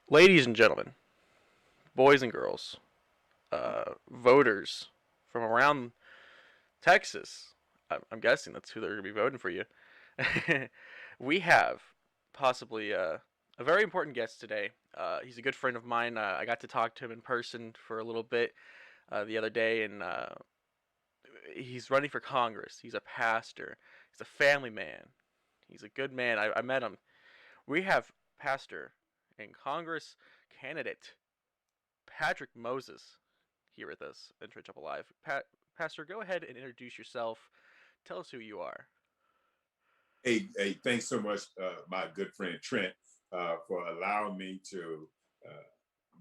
Ladies and gentlemen, boys and girls, voters from around Texas, I'm guessing that's who they're going to be voting for you. We have possibly a very important guest today. He's a good friend of mine. I got to talk to him in person for a little bit the other day, and he's running for Congress. He's a pastor. He's a family man. He's a good man. I met him. We have pastor and Congress candidate Patrick Moses here with us in Trench Up Alive. Pastor, go ahead and introduce yourself. Tell us who you are. Hey, thanks so much, my good friend Trent, for allowing me to uh,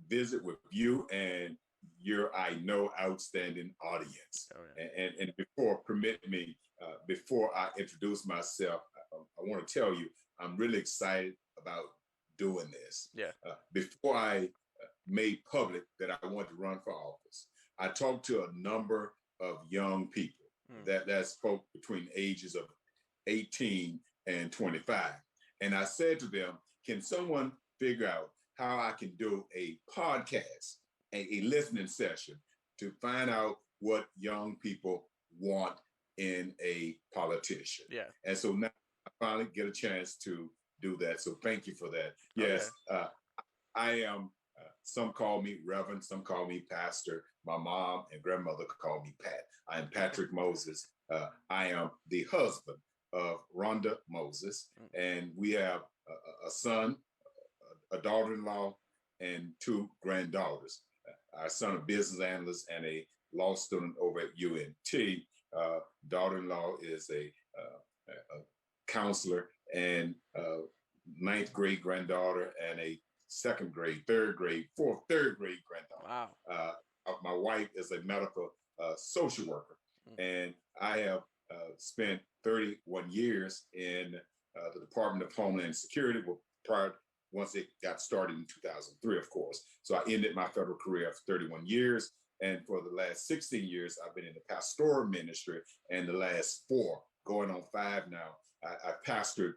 visit with you and your, I know, outstanding audience. Oh yeah. And before, permit me, before I introduce myself, I want to tell you, I'm really excited about doing this. Yeah. Before I made public that I wanted to run for office, I talked to a number of young people Mm. that spoke between ages of 18 and 25. And I said to them, can someone figure out how I can do a podcast, a listening session to find out what young people want in a politician? Yeah. And so now I finally get a chance to do that. So thank you for that. Oh yeah. Yes, I am. Some call me Reverend, some call me Pastor. My mom and grandmother call me Pat. I am Patrick Moses. I am the husband of Rhonda Moses, Mm. and we have a son, a daughter-in-law, and two granddaughters. Our son, a business analyst and a law student over at UNT. Daughter-in-law is a counselor, and ninth grade granddaughter, and a second grade, third grade, third grade granddaughter. Wow. My wife is a medical social worker, Mm. and I have spent 31 years in the Department of Homeland Security. Well, prior, once it got started in 2003, of course. So I ended my federal career after 31 years. And for the last 16 years, I've been in the pastoral ministry, and the last four, going on five now, I pastored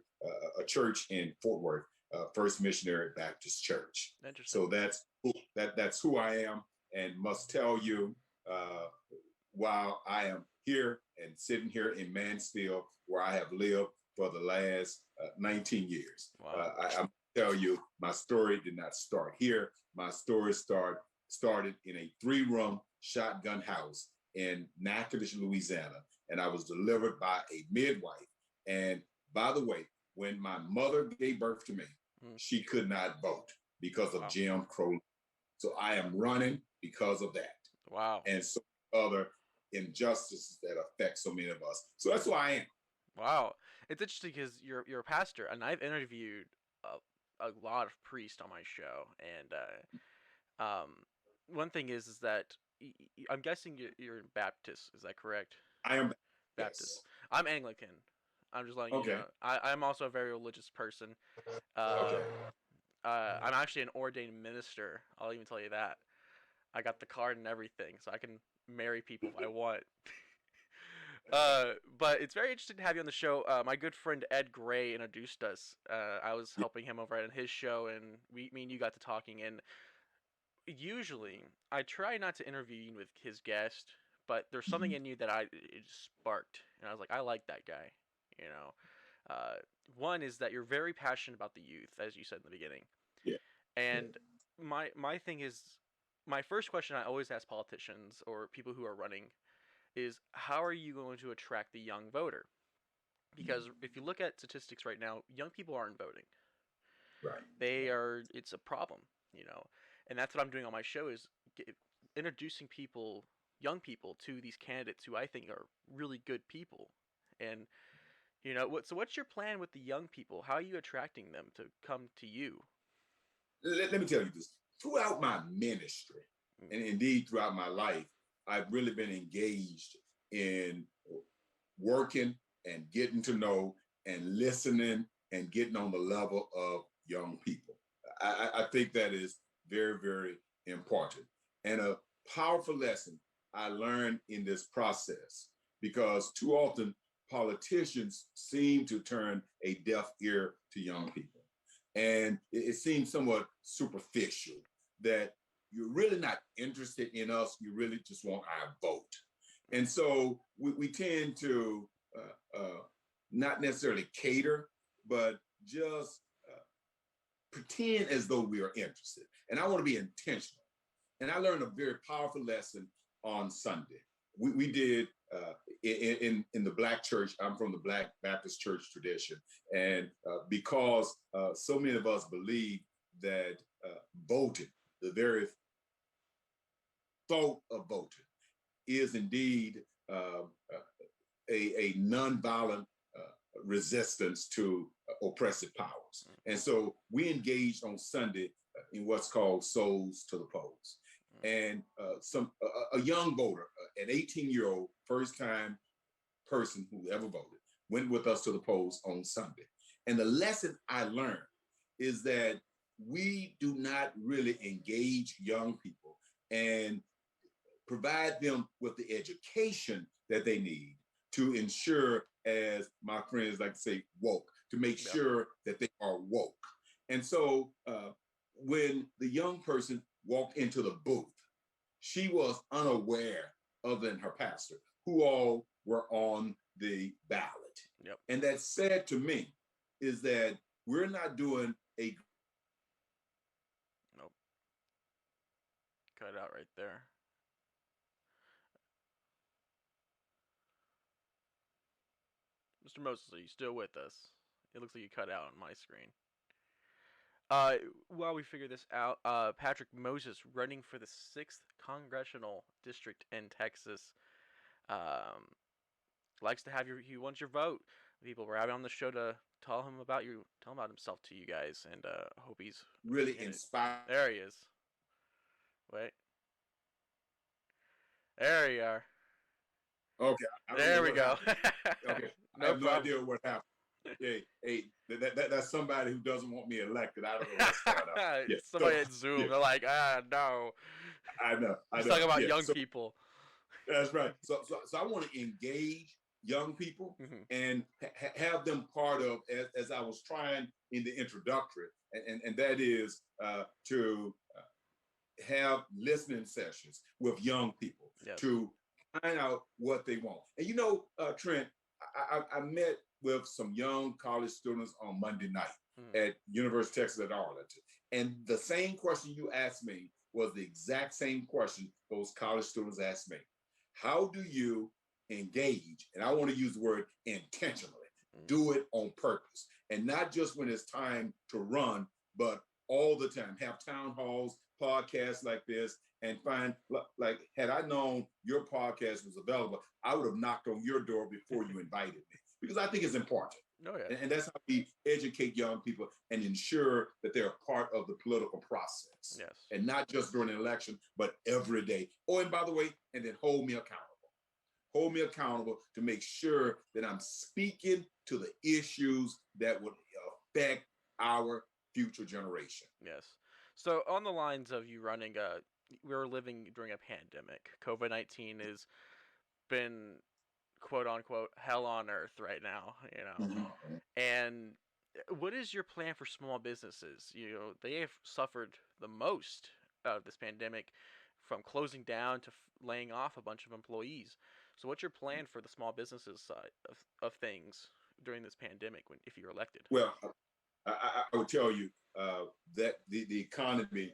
a church in Fort Worth, First Missionary Baptist Church. Interesting. So that's who I am, and must tell you, uh, while I am here and sitting here in Mansfield, where I have lived for the last 19 years. Wow. I tell you, my story did not start here. My story started in a three-room shotgun house in Natchitoches, Louisiana, and I was delivered by a midwife. And by the way, when my mother gave birth to me, Mm. she could not vote because of Wow. Jim Crow. So I am running because of that, Wow. and so other injustices that affect so many of us. So that's who I am. Wow. It's interesting because you're a pastor, and I've interviewed a lot of priests on my show, and one thing is that I'm guessing you're Baptist. Is that correct? I am. Baptist. Yes. I'm Anglican. I'm just letting you Okay. know. I'm also a very religious person. Uh, Okay. I'm actually an ordained minister. I'll even tell you that. I got the card and everything, so I can marry people if I want. But it's very interesting to have you on the show. My good friend Ed Gray introduced us. I was Yeah. helping him over at his show, and me and you got to talking. And usually, I try not to interview you with his guest, but there's something Mhm. in you that it sparked, and I was like, I like that guy. You know, uh, one is that you're very passionate about the youth, as you said in the beginning, Yeah. Yeah. and my thing is, my first question I always ask politicians or people who are running is, how are you going to attract the young voter? Because Mhm. if you look at statistics right now, young people aren't voting. Right. They Right. are. It's a problem, you know, and that's what I'm doing on my show is introducing people, young people, to these candidates who I think are really good people. And So what's your plan with the young people? How are you attracting them to come to you? Let me tell you this. Throughout my ministry, Mm. and indeed throughout my life, I've really been engaged in working and getting to know and listening and getting on the level of young people. I think that is very, very important. And a powerful lesson I learned in this process, because too often politicians seem to turn a deaf ear to young people. And it seems somewhat superficial that you're really not interested in us. You really just want our vote. And so we tend to not necessarily cater, but just pretend as though we are interested. And I want to be intentional. And I learned a very powerful lesson on Sunday. We did in the Black church. I'm from the Black Baptist church tradition, and because so many of us believe that voting, the very thought of voting, is indeed a nonviolent resistance to oppressive powers. And so we engaged on Sunday in what's called Souls to the Polls. And a young voter, an 18-year-old, first-time person who ever voted, went with us to the polls on Sunday. And the lesson I learned is that we do not really engage young people and provide them with the education that they need to ensure, as my friends like to say, woke, to make sure that they are woke. And so when the young person walked into the booth, she was unaware, other than her pastor, who all were on the ballot. Yep. And that said to me is that we're not doing a. Nope. Cut it out right there. Mr. Moses, are you still with us? It looks like you cut out on my screen. While we figure this out, Patrick Moses running for the 6th Congressional District in Texas. Likes to have he wants your vote. People were having on the show to tell him about himself to you guys, and hope he's really inspired. There he is. Wait. There you are. Okay. There we go. Okay. No I have problem. no idea what happened. Hey, that's somebody who doesn't want me elected. I don't know what's going on. Yeah, somebody at Zoom, they're like, no. I know. He's talking about young people. That's right. So I want to engage young people and have them part of, as I was trying in the introductory, and that is to have listening sessions with young people to find out what they want. And Trent, I met with some young college students on Monday night at University of Texas at Arlington. And the same question you asked me was the exact same question those college students asked me. How do you engage? And I want to use the word intentionally. Do it on purpose. And not just when it's time to run, but all the time. Have town halls, podcasts like this, and find, like, had I known your podcast was available, I would have knocked on your door before you invited me, because I think it's important. Oh, yeah. And that's how we educate young people and ensure that they're a part of the political process. Yes. And not just during an election, but every day. Oh, and by the way, and then hold me accountable. Hold me accountable to make sure that I'm speaking to the issues that would affect our future generation. Yes. So on the lines of you running, we're living during a pandemic. COVID-19 has been, quote unquote, hell on earth right now, And what is your plan for small businesses? They have suffered the most out of this pandemic, from closing down to laying off a bunch of employees. So what's your plan for the small businesses side of things during this pandemic if you're elected? Well, I would tell you that the economy,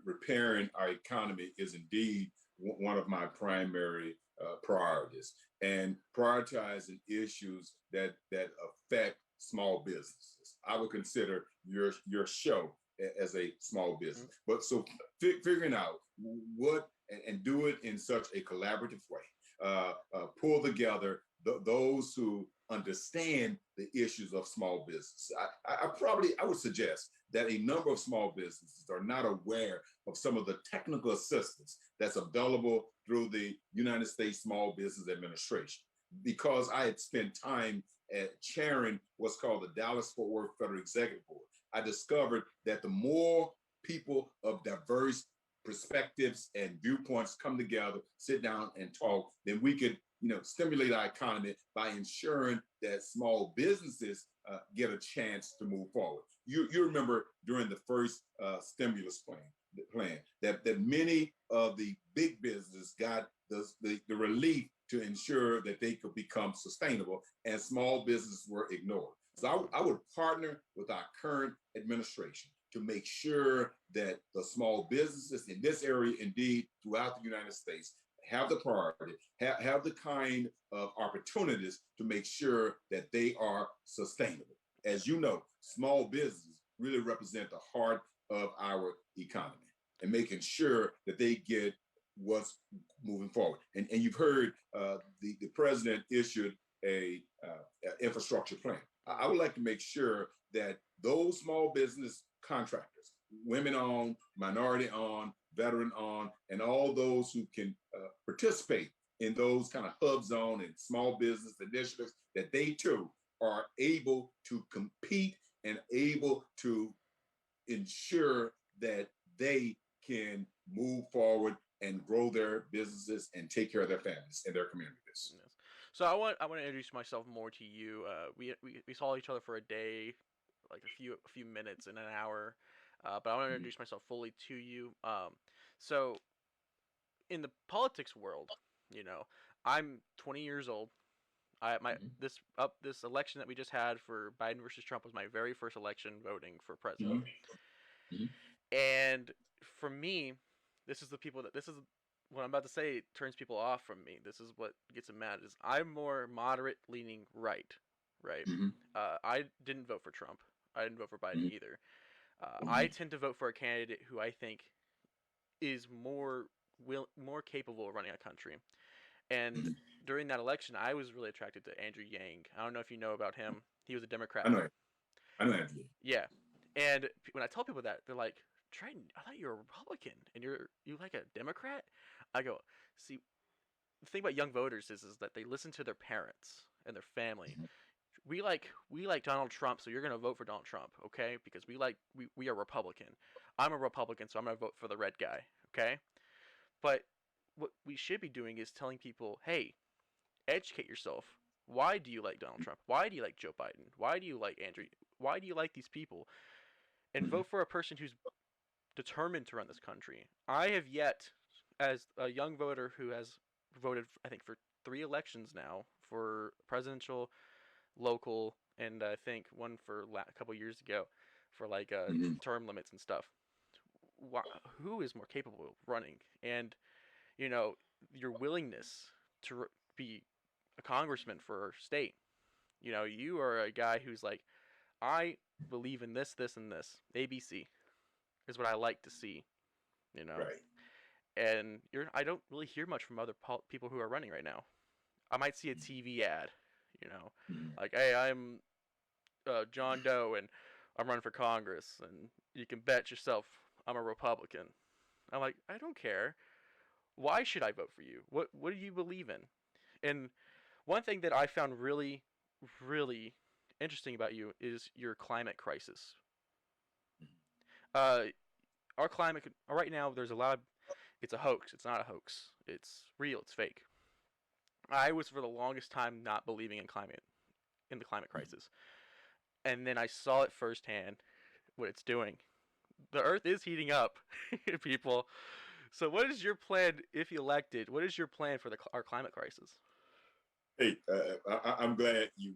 repairing our economy, is indeed one of my primary priorities, and prioritizing issues that affect small businesses. I would consider your show as a small business. But so figuring out what and do it in such a collaborative way, pull together those who understand the issues of small business. I would suggest that a number of small businesses are not aware of some of the technical assistance that's available through the United States Small Business Administration. Because I had spent time chairing what's called the Dallas-Fort Worth Federal Executive Board, I discovered that the more people of diverse perspectives and viewpoints come together, sit down and talk, then we could stimulate our economy by ensuring that small businesses get a chance to move forward. you remember during the first stimulus plan that many of the big businesses got the relief to ensure that they could become sustainable, and small businesses were ignored. So I would partner with our current administration to make sure that the small businesses in this area, indeed throughout the United States, have the priority, have the kind of opportunities to make sure that they are sustainable. As you know, small businesses really represent the heart of our economy, and making sure that they get what's moving forward. And you've heard the president issued a infrastructure plan. I would like to make sure that those small business contractors, women owned, minority owned, veteran owned, and all those who can participate in those kind of hub zone and small business initiatives, that they too are able to compete and able to ensure that they can move forward and grow their businesses and take care of their families and their communities. Yes. So I want to introduce myself more to you. We saw each other for a day, like a few minutes in an hour, but I want to Mhm. introduce myself fully to you. So in the politics world, you know, I'm 20 years old. I my Mhm. this election that we just had for Biden versus Trump was my very first election voting for president. Mhm. Mhm. And for me, this is what I'm about to say turns people off from me. This is what gets them mad is I'm more moderate leaning right, right? Mhm. I didn't vote for Trump. I didn't vote for Biden Mhm. either. I Mhm. tend to vote for a candidate who I think is more capable of running a country. And Mhm. during that election, I was really attracted to Andrew Yang. I don't know if you know about him. He was a I Democrat. know. I know Anthony. Yeah, and when I tell people that, they're like, "Triton, I thought you were a Republican and you like a Democrat." I go, "See, the thing about young voters is that they listen to their parents and their family. Mhm. We like Donald Trump, so you're gonna vote for Donald Trump, okay? Because we are Republican. I'm a Republican, so I'm gonna vote for the red guy, okay? But what we should be doing is telling people, hey, educate yourself. Why do you like Donald Trump? Why do you like Joe Biden? Why do you like Andrew? Why do you like these people? And Mhm. vote for a person who's determined to run this country. I have yet, as a young voter who has voted, I think, for 3 elections now for presidential, local, and I think one for a couple years ago for like Mhm. term limits and stuff. Who is more capable of running? And you know, your willingness to be a congressman for our state. You know, you are a guy who's like, I believe in this, this, and this. ABC is what I like to see. You know, Right. and I don't really hear much from other people who are running right now. I might see a TV ad, you know, Mhm. like, hey, I'm John Doe and I'm running for Congress, and you can bet yourself I'm a Republican. I'm like, I don't care. Why should I vote for you? What do you believe in? And one thing that I found really, really interesting about you is your climate crisis. Uh, our climate right now, there's a lot of, it's a hoax. It's not a hoax. It's real. It's fake. I was for the longest time not believing in the climate crisis, and then I saw it firsthand what it's doing. The Earth is heating up, people. So, what is your plan if elected? What is your plan for our climate crisis? Hey, I'm glad you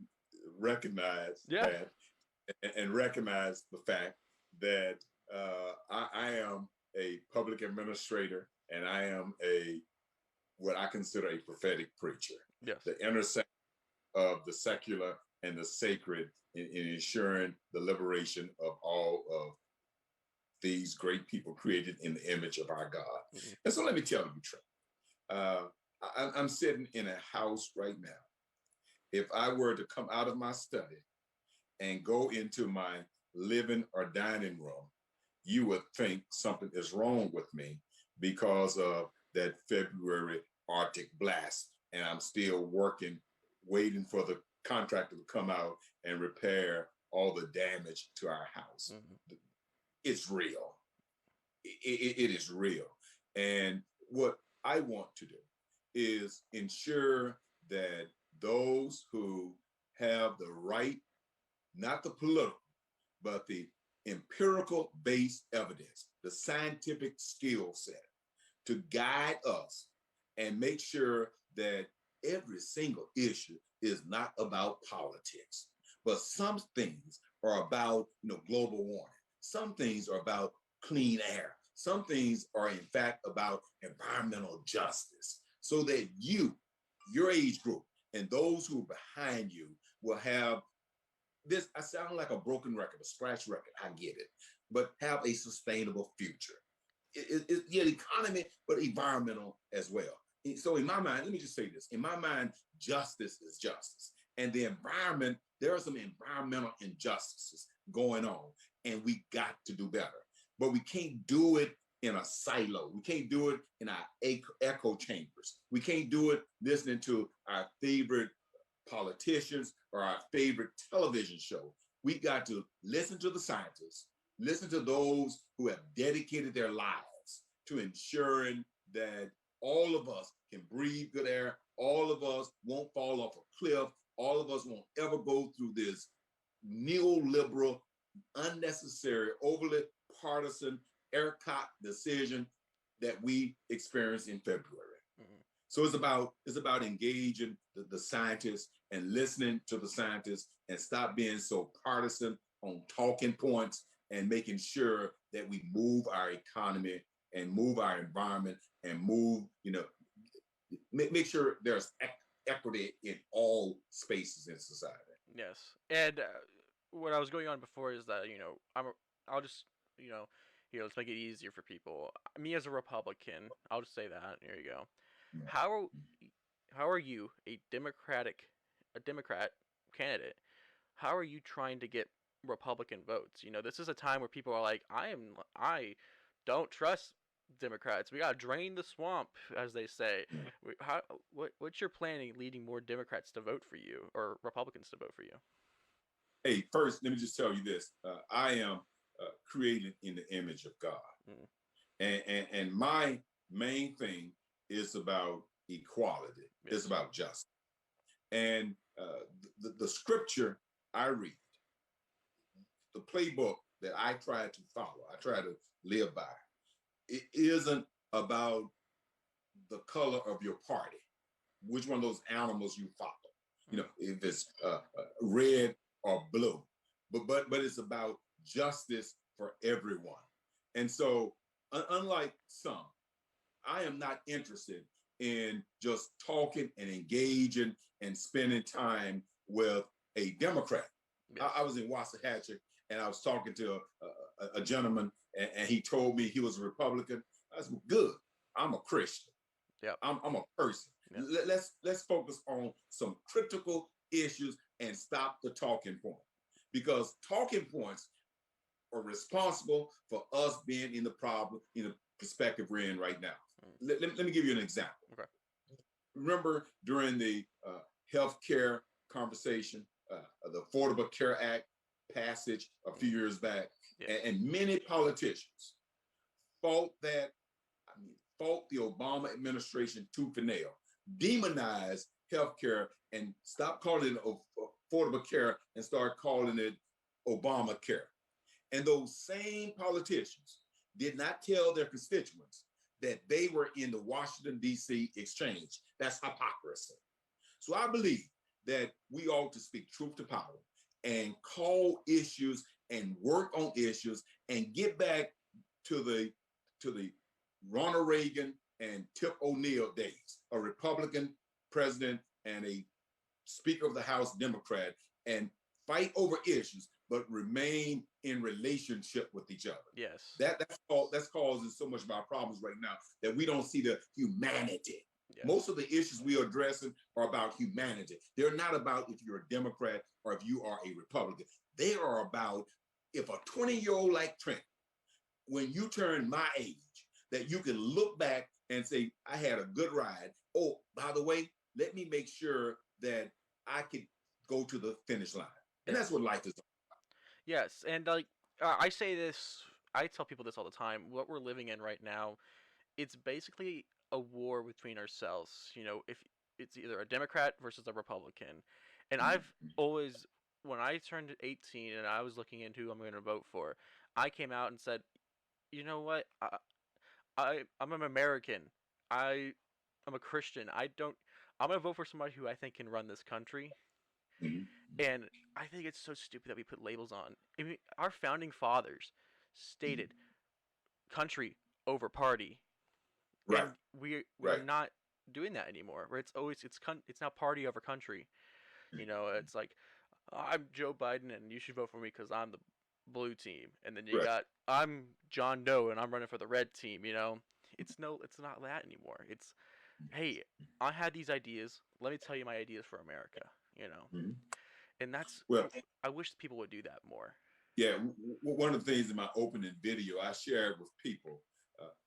recognize Yeah. that, and recognize the fact that I am a public administrator, and I am a what I consider a prophetic preacher. Yes. The intersection of the secular and the sacred in ensuring the liberation of all of these great people created in the image of our God. Mm-hmm. And so let me tell you, Trey, uh, I'm sitting in a house right now. If I were to come out of my study and go into my living or dining room, you would think something is wrong with me because of that February Arctic blast. And I'm still working, waiting for the contractor to come out and repair all the damage to our house. Mm-hmm. It's real. It is real. And what I want to do is ensure that those who have the right, not the political, but the empirical based evidence, the scientific skill set to guide us and make sure that every single issue is not about politics, but some things are about global warming. Some things are about clean air. Some things are in fact about environmental justice, so that your age group, and those who are behind you will have this. I sound like a broken record, a scratch record. I get it, but have a sustainable future. Yeah, the economy, but environmental as well. So in my mind, let me just say this. In my mind, justice is justice. And the environment, there are some environmental injustices going on, and we got to do better. But we can't do it in a silo. We can't do it in our echo chambers. We can't do it listening to our favorite politicians or our favorite television show. We got to listen to the scientists, listen to those who have dedicated their lives to ensuring that all of us can breathe good air, all of us won't fall off a cliff, all of us won't ever go through this neoliberal, unnecessary, overly partisan ERCOT decision that we experienced in February. Mm-hmm. So it's about engaging the scientists and listening to the scientists, and stop being so partisan on talking points, and making sure that we move our economy and move our environment and make sure there's equity in all spaces in society. Yes, and what I was going on before is that I'll just you know let's make it easier for people. Me as a Republican, I'll just say that. There you go. How are, how are you a Democrat candidate? How are you trying to get Republican votes? This is a time where people are like, I don't trust Democrats. We gotta drain the swamp, as they say. What's your planning leading more Democrats to vote for you or Republicans to vote for you? Hey, first, let me just tell you this. I am created in the image of God. Mm. And my main thing is about equality. Yes. It's about justice. And the scripture I read, the playbook that I try to follow, I try to live by, it isn't about the color of your party, which one of those animals you follow. If it's red or blue, but it's about justice for everyone. And so, unlike some, I am not interested in just talking and engaging and spending time with a Democrat. Yes. I was in Waxahachie, and I was talking to a gentleman, and he told me he was a Republican. I said, good. I'm a Christian. Yep. I'm a person. Yep. Let's focus on some critical issues and stop the talking point, because talking points are responsible for us being in the problem, in the perspective we're in right now. Let me give you an example. Okay. Remember during the healthcare conversation, the Affordable Care Act passage a few years back, yes. and many politicians fought the Obama administration tooth and nail, demonized healthcare, and stopped calling it affordable care and start calling it Obamacare. And those same politicians did not tell their constituents that they were in the Washington, D.C. exchange. That's hypocrisy. So I believe that we ought to speak truth to power and call issues and work on issues and get back to the Ronald Reagan and Tip O'Neill days, a Republican president and a Speaker of the House Democrat, and fight over issues, but remain in relationship with each other. Yes. That's causing so much of our problems right now, that we don't see the humanity. Yes. Most of the issues we are addressing are about humanity. They're not about if you're a Democrat or if you are a Republican. They are about if a 20-year-old like Trent, when you turn my age, that you can look back and say, I had a good ride. Oh, by the way, let me make sure that I could go to the finish line. And that's what life is about. Yes, and I say this, I tell people this all the time. What we're living in right now, it's basically a war between ourselves. If it's either a Democrat versus a Republican, and I've always when I turned 18 and I was looking into who I'm going to vote for, I came out and said, you know what? I'm an American. I'm a Christian. I'm going to vote for somebody who I think can run this country. Mhm. And I think it's so stupid that we put labels on. I mean, our founding fathers Mhm. stated country over party, Right, and we're right. not doing that anymore. Where it's now party over country. You know, Mhm. it's like I'm Joe Biden and you should vote for me because I'm the blue team, and then you Right. got I'm John Doe and I'm running for the red team. You know, it's not that anymore. It's hey, I had these ideas. Let me tell you my ideas for America. You know, Mhm. and that's Well, I wish people would do that more. yeah, one of the things in my opening video I shared with people,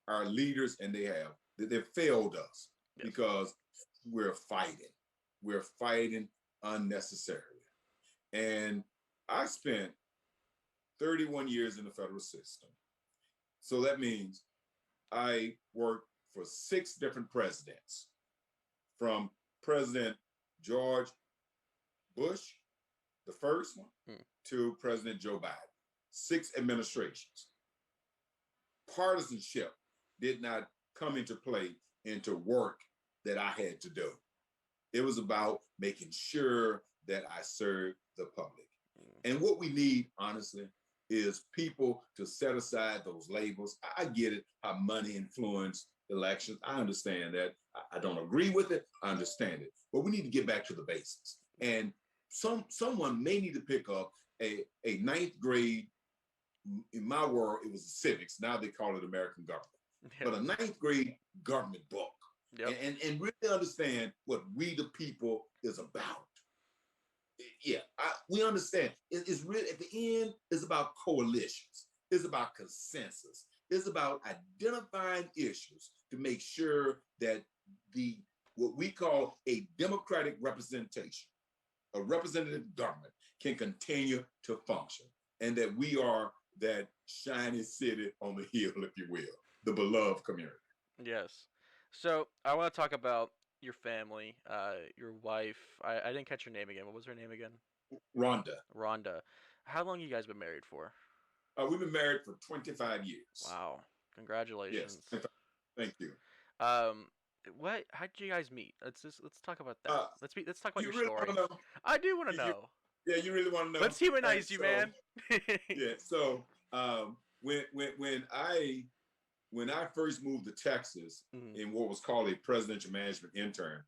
our leaders, and they've failed us Yes. because we're fighting. We're fighting unnecessarily. And I spent 31 years in the federal system. So that means I worked for 6 different presidents, from President George Bush, the first one, Hmm. to President Joe Biden. 6 administrations. Partisanship did not come into play into work that I had to do. It was about making sure that I served the public. Hmm. And what we need, honestly, is people to set aside those labels. I get it, how money influence elections. I understand that. I don't agree with it. I understand it. But we need to get back to the basics. And someone may need to pick up a ninth grade. In my world, it was civics. Now they call it American government. Yep. But a ninth grade government book, Yep. and really understand what we the people is about. Yeah, we understand. It's really at the end. It's about coalitions. It's about consensus. It's about identifying issues to make sure that the what we call a democratic representation, a representative government, can continue to function, and that we are that shiny city on the hill, if you will, the beloved community. Yes. So I want to talk about your family, your wife. I didn't catch her name again. What was her name again? Rhonda, Rhonda. How long you guys been married for? we've been married for 25 years. Wow. Yes, Congratulations. thank you. Um, what? How did you guys meet? Let's talk about that. Uh, Let's talk about you your really want to story. know? I do want to You, know. yeah, you really want to know? Let's All right, humanize you, so man. yeah, so when I first moved to Texas Mhm. in what was called a presidential management intern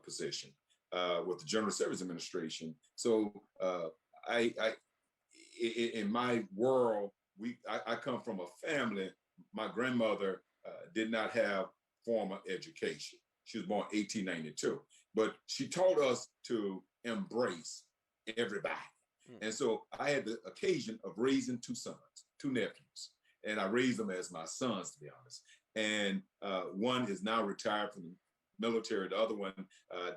position with the General Service Administration, so I in my world, I come from a family. My grandmother did not have formal education. She was born 1892, but she taught us to embrace everybody. Mm. And so I had the occasion of raising 2 sons, 2 nephews, and I raised them as my sons, to be honest. And one is now retired from the military. The other one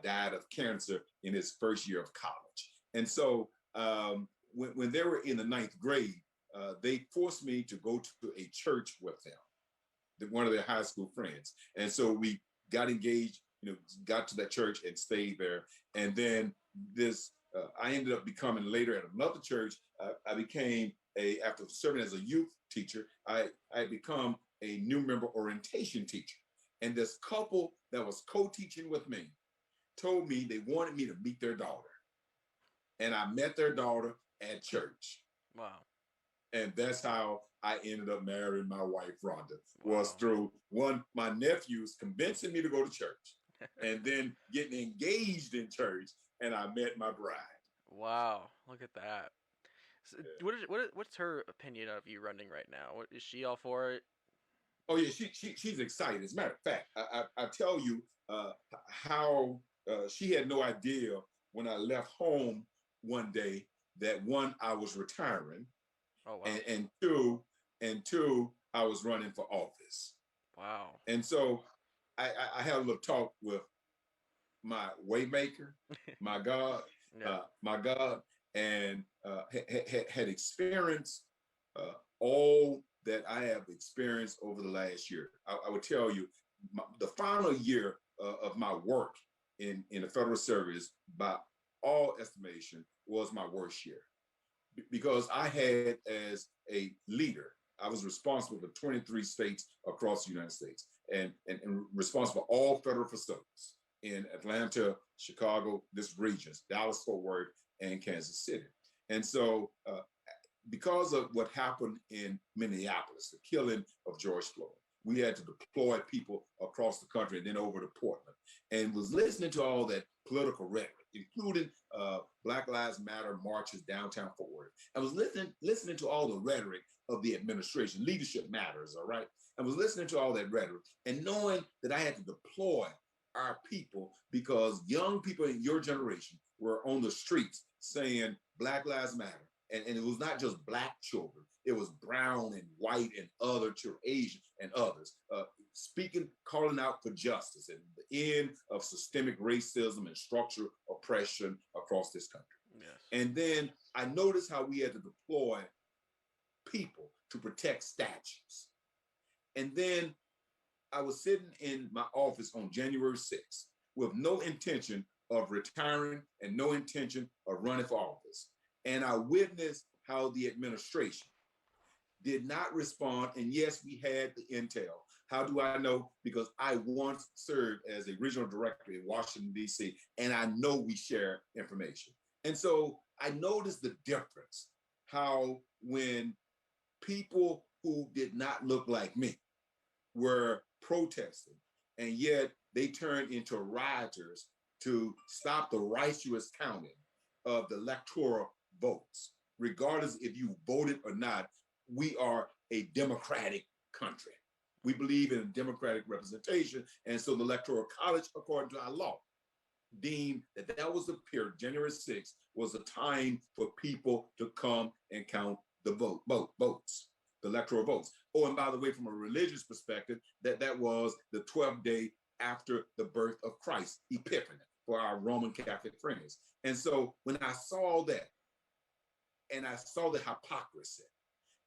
died of cancer in his first year of college. And so when they were in the ninth grade, they forced me to go to a church with them, one of their high school friends. And so we got engaged, got to that church and stayed there. And then I ended up becoming later at another church. I became after serving as a youth teacher, I become a new member orientation teacher. And this couple that was co-teaching with me told me they wanted me to meet their daughter. And I met their daughter at church. Wow. And that's how I ended up marrying my wife, Rhonda, was Wow. through my nephews convincing me to go to church and then getting engaged in church. And I met my bride. Wow. Look at that. So, Yeah. what's her opinion of you running right now? What is she all for it? Oh, yeah, she's excited. As a matter of fact, I tell you how she had no idea when I left home one day that one, I was retiring, Oh wow. and two, I was running for office. Wow. And so I had a little talk with my waymaker, Yeah. my God, and had experienced all that I have experienced over the last year. I would tell you, the final year of my work in the federal service, by all estimation, was my worst year because I had, as a leader, I was responsible for 23 states across the United States and responsible for all federal facilities in Atlanta, Chicago, this regions, Dallas, Fort Worth, and Kansas City. And so, because of what happened in Minneapolis, the killing of George Floyd, we had to deploy people across the country and then over to Portland, and was listening to all that political rhetoric, including Black Lives Matter marches downtown Fort Worth. I was listening to all the rhetoric of the administration. Leadership matters, all right? I was listening to all that rhetoric and knowing that I had to deploy our people because young people in your generation were on the streets saying Black Lives Matter. And it was not just Black children, it was brown and white and other children, Asian and others, speaking, calling out for justice and the end of systemic racism and structural oppression across this country. Yes. And then I noticed how we had to deploy people to protect statues. And then I was sitting in my office on January 6th with no intention of retiring and no intention of running for office. And I witnessed how the administration did not respond. And yes, we had the intel. How do I know? Because I once served as a regional director in Washington, D.C., and I know we share information. And so I noticed the difference, how when people who did not look like me were protesting, and yet they turned into rioters to stop the righteous counting of the electoral votes. Regardless if you voted or not, we are a democratic country. We believe in democratic representation. And so the Electoral College, according to our law, deemed that that was the period, January 6th, was a time for people to come and count the votes, the electoral votes. Oh, and by the way, from a religious perspective, that was the 12th day after the birth of Christ, Epiphany, for our Roman Catholic friends. And so when I saw that, and I saw the hypocrisy,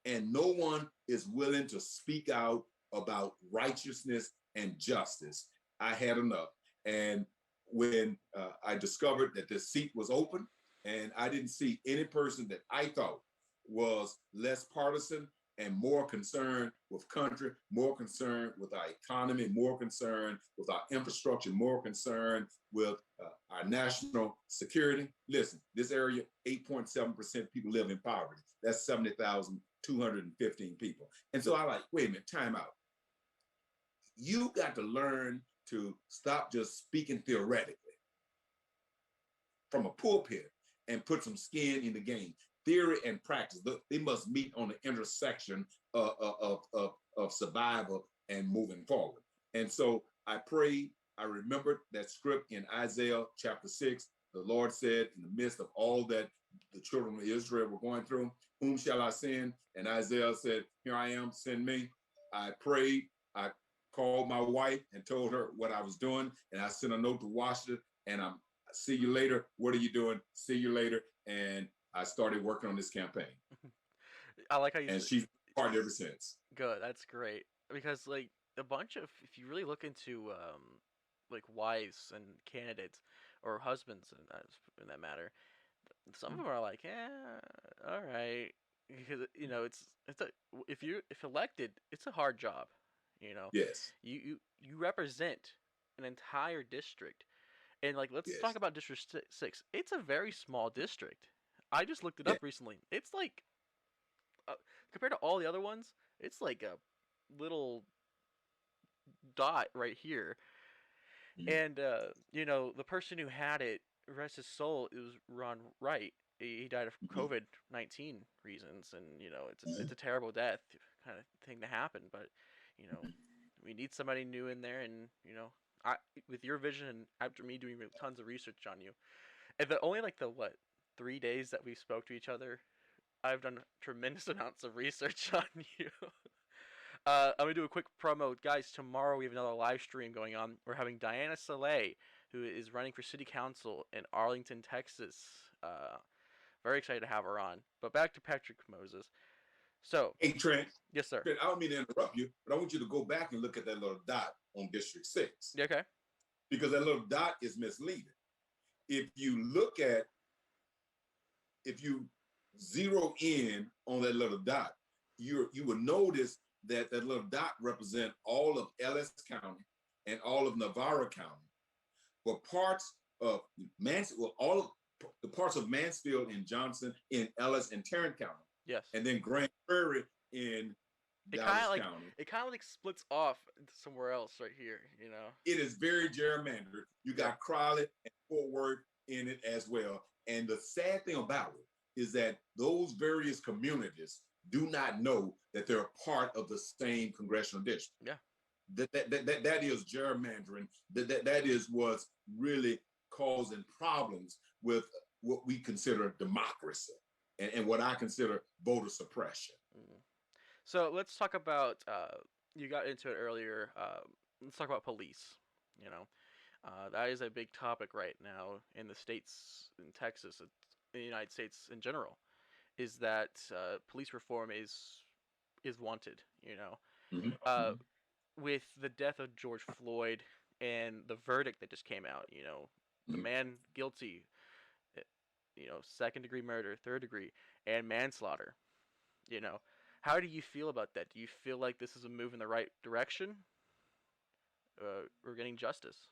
and no one is willing to speak out about righteousness and justice, I had enough. And when I discovered that the seat was open, and I didn't see any person that I thought was less partisan and more concerned with country, more concerned with our economy, more concerned with our infrastructure, more concerned with our national security. Listen, this area, 8.7% people live in poverty. That's 70,215 people. And so I like, wait a minute, time out. You got to learn to stop just speaking theoretically from a pulpit and put some skin in the game. Theory and practice, they must meet on the intersection of survival and moving forward. And so I prayed, I remembered that script in Isaiah chapter 6. The Lord said, in the midst of all that the children of Israel were going through, whom shall I send? And Isaiah said, here I am, send me. I prayed, I called my wife and told her what I was doing, and I sent a note to Washington, and I'm see you later. What are you doing? See you later. And I started working on this campaign. I like how you And she's part ever since. good. That's great because like a bunch of if you really look into like wives and candidates or husbands in that matter, some of them are like, yeah, all right, because it's a if elected, it's a hard job. You know, Yes. you represent an entire district, and like let's talk Yes. about District 6. It's a very small district. I just looked it Yeah. up recently. It's like compared to all the other ones, it's like a little dot right here. Mm-hmm. And the person who had it, rest his soul, it was Ron Wright. He died of COVID-19 reasons, and it's a terrible death kind of thing to happen. But you know, we need somebody new in there, and I with your vision and after me doing tons of research on you, and the only like the what 3 days that we spoke to each other, I've done tremendous amounts of research on you. I'm gonna do a quick promo, guys. Tomorrow we have another live stream going on. We're having Diana Soleil, who is running for city council in Arlington, Texas. Very excited to have her on. But back to Patrick Moses. So, Hey, Trent. yes, sir. Trent, I don't mean to interrupt you, but I want you to go back and look at that little dot on District 6. Yeah, okay. Because that little dot is misleading. If you look at if you zero in on that little dot, you will notice that that little dot represents all of Ellis County and all of Navarro County, but parts of Mansfield, well, all of the parts of Mansfield and Johnson in Ellis and Tarrant County, Yes. and then Grand Prairie in Dallas County. It kind of like splits off somewhere else right here, you know. It is very gerrymandered. You got Crowley and Fort Worth in it as well. And the sad thing about it is that those various communities do not know that they're a part of the same congressional district. Yeah. That is gerrymandering. That is what's really causing problems with what we consider democracy and what I consider voter suppression. Mm. So let's talk about. You got into it earlier. Let's talk about police. You know, that is a big topic right now in the states, in Texas, in the United States in general. Is that police reform is wanted? You know, uh, with the death of George Floyd and the verdict that just came out. You know, the man guilty. You know, second degree murder, third degree, and manslaughter. You know, how do you feel about that? Do you feel like this is a move in the right direction? We're getting justice.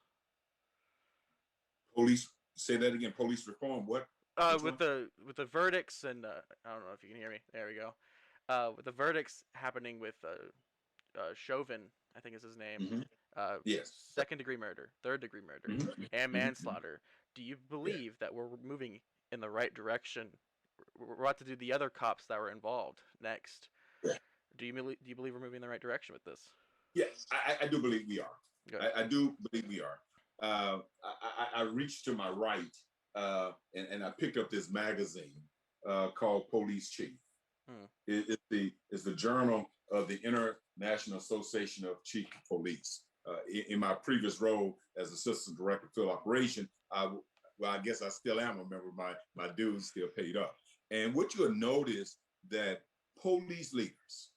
Police, say that again. Police reform. What? Which one? With the verdicts and I don't know if you can hear me. There we go. With the verdicts happening with Chauvin, I think is his name. Mm-hmm. Yes. Second degree murder, third degree murder, and manslaughter. Do you believe that we're moving in the right direction? We're about to do the other cops that were involved next. Yeah. Do you believe we're moving in the right direction with this? Yes, I do believe we are. I do believe we are. I reached to my right and I picked up this magazine called Police Chief. It's the journal of the International Association of Chief of Police. In my previous role as Assistant Director of Field Operation, I guess I still am a member. My dues still paid up. And what you'll notice that police leaders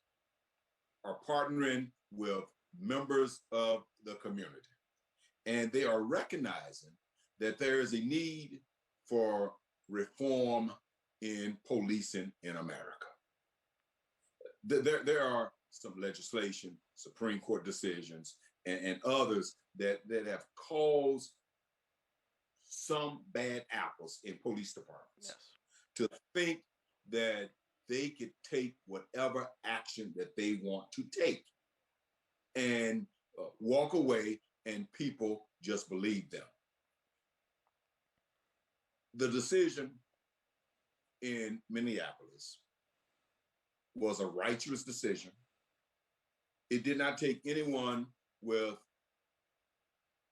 are partnering with members of the community. And they are recognizing that there is a need for reform in policing in America. There are some legislation, Supreme Court decisions, and others that have caused some bad apples in police departments to think that they could take whatever action that they want to take and walk away, and people just believe them. The decision in Minneapolis was a righteous decision. It did not take anyone with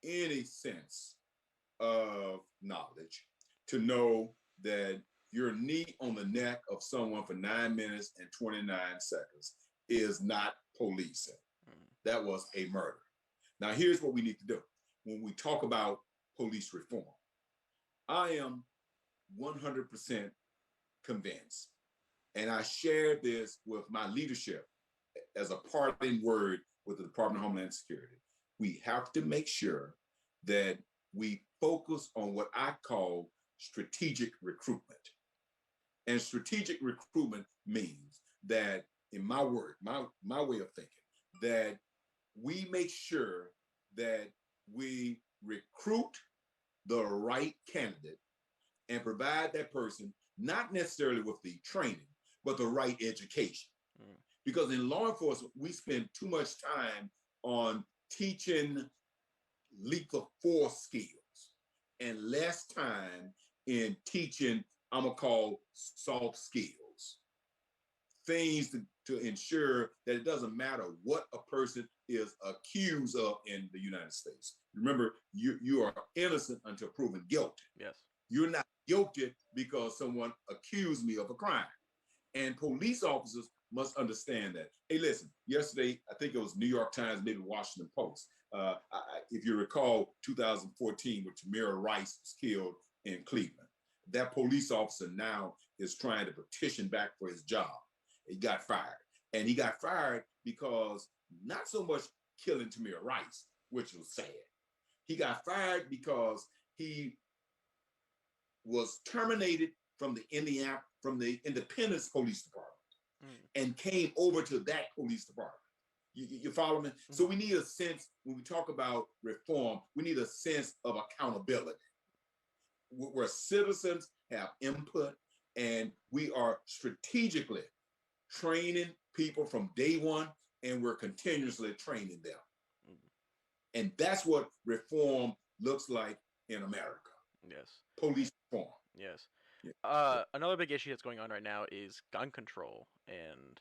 any sense of knowledge to know that your knee on the neck of someone for 9 minutes and 29 seconds is not policing. That was a murder. Now, here's what we need to do when we talk about police reform. I am 100% convinced, and I shared this with my leadership as a parting word with the Department of Homeland Security. We have to make sure that we focus on what I call strategic recruitment. And strategic recruitment means that, in my word, my way of thinking, that we make sure that we recruit the right candidate and provide that person not necessarily with the training, but the right education. Because in law enforcement, we spend too much time on teaching lethal force skills and less time in teaching, I'm gonna call soft skills. Things to ensure that it doesn't matter what a person is accused of in the United States. Remember, you are innocent until proven guilty. Yes. You're not guilty because someone accused me of a crime. And police officers must understand that. Hey, listen, yesterday, I think it was New York Times, maybe Washington Post. If you recall, 2014, when Tamir Rice was killed in Cleveland, that police officer now is trying to petition back for his job. He got fired. And he got fired because not so much killing Tamir Rice, which was sad. He got fired because he was terminated from the Independence Police Department Mm. and came over to that police department. You follow me? So Mm. we need a sense when we talk about reform. We need a sense of accountability where citizens have input, and we are strategically training people from day one, and we're continuously training them. Mm. And that's what reform looks like in America. Yes. Police reform. Yes. Yeah. Yeah. Another big issue that's going on right now is gun control, and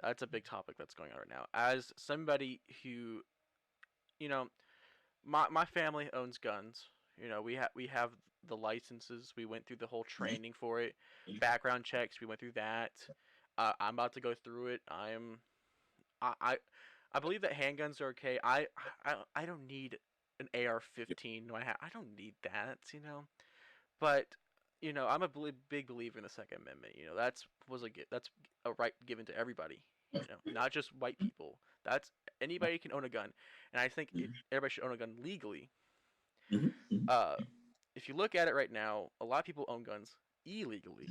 that's a big topic that's going on right now. As somebody who, you know, my family owns guns. We have the licenses. We went through the whole training for it, background checks. We went through that. I'm about to go through it. I I, I believe that handguns are okay. I don't need an AR-15. I don't need that. But I'm a big believer in the Second Amendment. That's a right given to everybody. Not just white people. That's anybody can own a gun, and I think everybody should own a gun legally. Mm-hmm. Uh, if you look at it right now, a lot of people own guns illegally.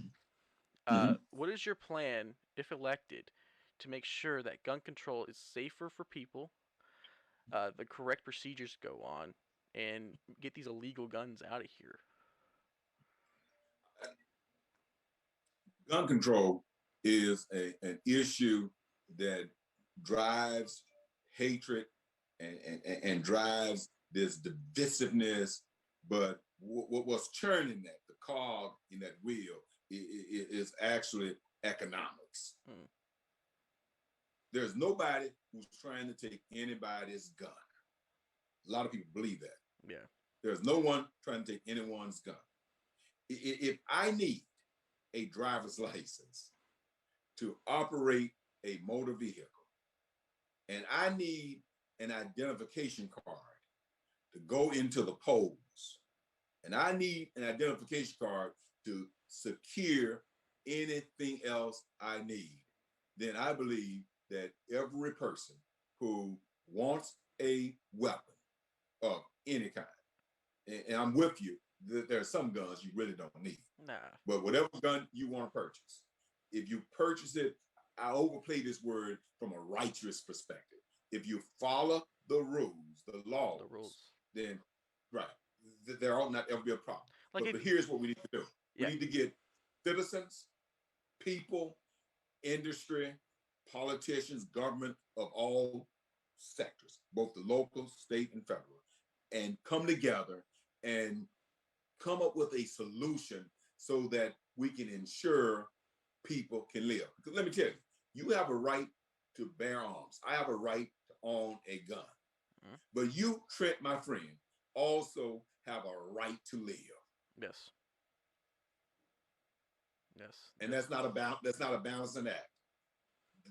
Mm-hmm. What is your plan, if elected, to make sure that gun control is safer for people, the correct procedures go on, and get these illegal guns out of here? Gun control is an issue that drives hatred and drives this divisiveness. But what's churning that, the cog in that wheel, is actually economics. Mm. There's nobody who's trying to take anybody's gun. A lot of people believe that. Yeah. There's no one trying to take anyone's gun. If I need a driver's license to operate a motor vehicle, and I need an identification card to go into the polls, and I need an identification card to secure anything else I need, then I believe that every person who wants a weapon of any kind, and I'm with you, there are some guns you really don't need. Nah. But whatever gun you want to purchase, if you purchase it, I overplay this word from a righteous perspective. If you follow the rules, the laws, The rules. then right, there ought not ever be a problem. Like But here's what we need to do: we yeah. need to get citizens, people, industry, politicians, government of all sectors, both the local, state, and federal, and come together and come up with a solution so that we can ensure people can live. Because let me tell you, you have a right to bear arms. I have a right to own a gun. Mm. But you, Trent, my friend, also have a right to live. Yes. Yes. And that's not a balancing act.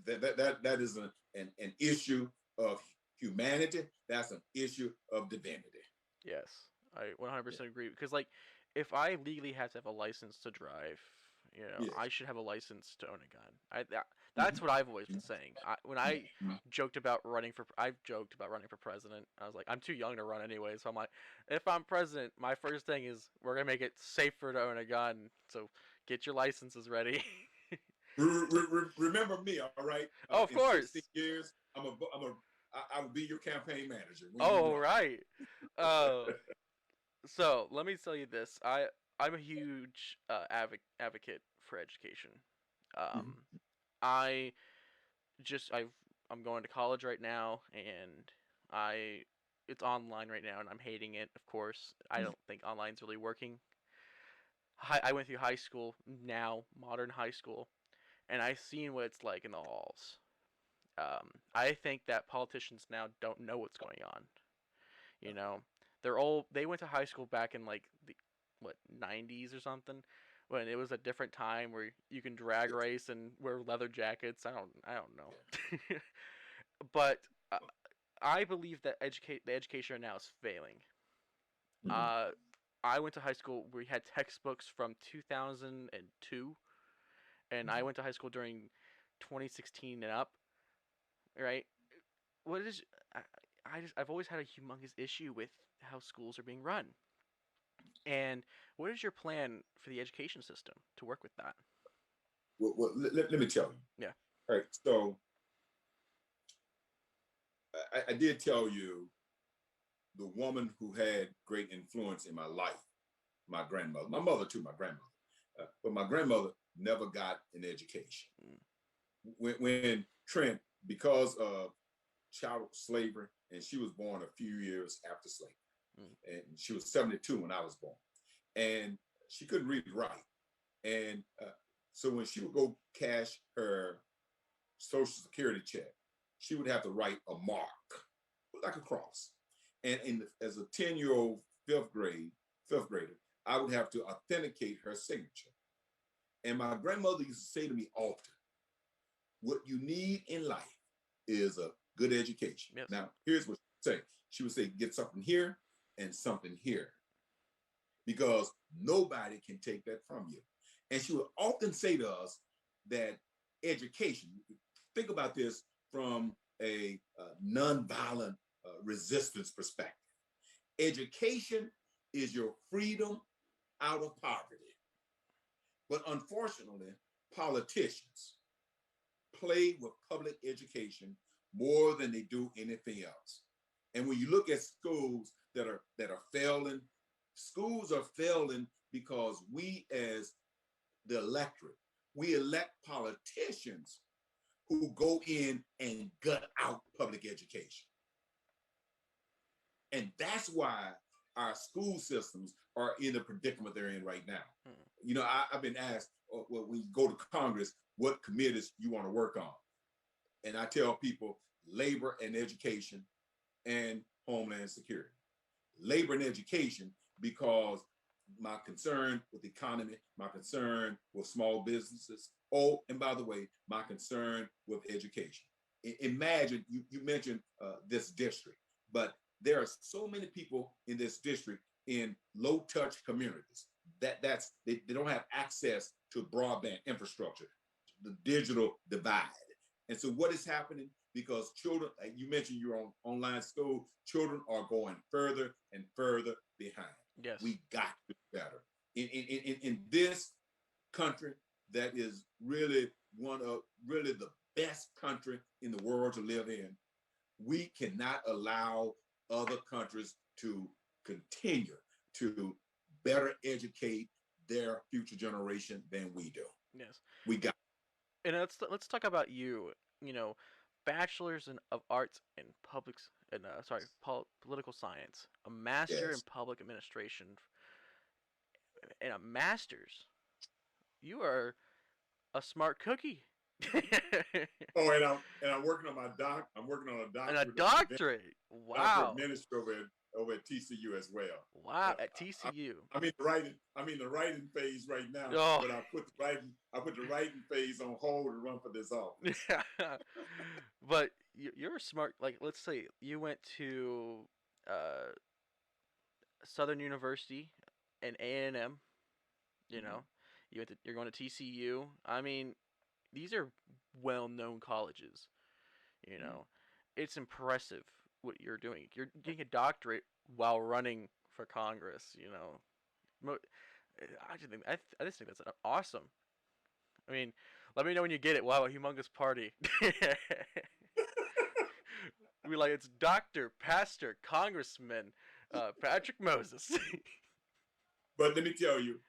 That is an issue of humanity. That's an issue of divinity. Yes. I 100% agree because if I legally have to have a license to drive, Yes. I should have a license to own a gun. That's Mhm. what I've always been saying. When I Mhm. I've joked about running for president. I was like, I'm too young to run anyway, so I'm like, if I'm president, my first thing is we're gonna make it safer to own a gun. So get your licenses ready. Remember me, all right? Oh, of In 16 course. years, I will be your campaign manager when you Oh, run. right. Uh, So let me tell you this. I'm a huge advocate for education. Mhm. Um, I I'm going to college right now, and I it's online right now, and I'm hating it. Of course, I don't think online's really working. I went through high school now, modern high school, and I've seen what it's like in the halls. I think that politicians now don't know what's going on. You know, they went to high school back in like the what 90s or something when it was a different time where you can drag Yes. race and wear leather jackets. I don't know. But uh, I believe that the education right now is failing. Mhm. Uh I went to high school. We had textbooks from 2002, and I Mhm. went to high school during 2016 and up, right? What is I I've always had a humongous issue with how schools are being run. And what is your plan for the education system to work with that? Let me tell you. Yeah. All right. So I did tell you the woman who had great influence in my life, my grandmother, my mother too, my grandmother. But my grandmother never got an education. Mm. When Trent, because of child slavery, and she was born a few years after slavery, Mm. and she was 72 when I was born, and she couldn't read and write, and so when she would go cash her Social Security check, she would have to write a mark, like a cross, and as a 10-year-old fifth grader, I would have to authenticate her signature. And my grandmother used to say to me often, what you need in life is a good education. Yes. Now, here's what she would say. She would say, get something here and something here, because nobody can take that from you. And she would often say to us that education, think about this from a nonviolent resistance perspective. Education is your freedom out of poverty. But unfortunately, politicians play with public education more than they do anything else. And when you look at schools that are failing, schools are failing because we as the electorate, we elect politicians who go in and gut out public education. And that's why our school systems are in the predicament they're in right now. Mm. You know, I've been asked, well, when you go to Congress, what committees you want to work on? And I tell people labor and education and homeland security. Labor and education, because my concern with the economy, my concern with small businesses. Oh, and by the way, my concern with education. Imagine you mentioned this district, but there are so many people in this district in low touch communities they don't have access to broadband infrastructure, the digital divide. And so what is happening? Because children, like you mentioned, you're on online school, children are going further and further behind. Yes. We got to do better. In this country that is really one of really the best country in the world to live in, we cannot allow other countries to continue to better educate their future generation than we do. Yes. We got. And let's talk about you. You know, bachelor's of arts in political science, a master in Yes. public administration, and a master's. You are a smart cookie. Oh, and I'm working on my I'm working on a And a doctorate doctorate. doctorate Wow. ministry over at TCU as well. Wow. Uh, At I, TCU. I'm in the writing phase right now, Oh. but I put the writing phase on hold to run for this office. But you're a smart. Like, let's say you went to uh, Southern University and A&M. You Mhm. know, you're going to TCU. I mean, these are well-known colleges. You Mhm. know, it's impressive what you're doing. You're getting a doctorate while running for Congress. You know, I just think that's awesome. I mean, let me know when you get it. We'll have a humongous party. We're like, it's Doctor, Pastor, Congressman, Patrick Moses. But let me tell you,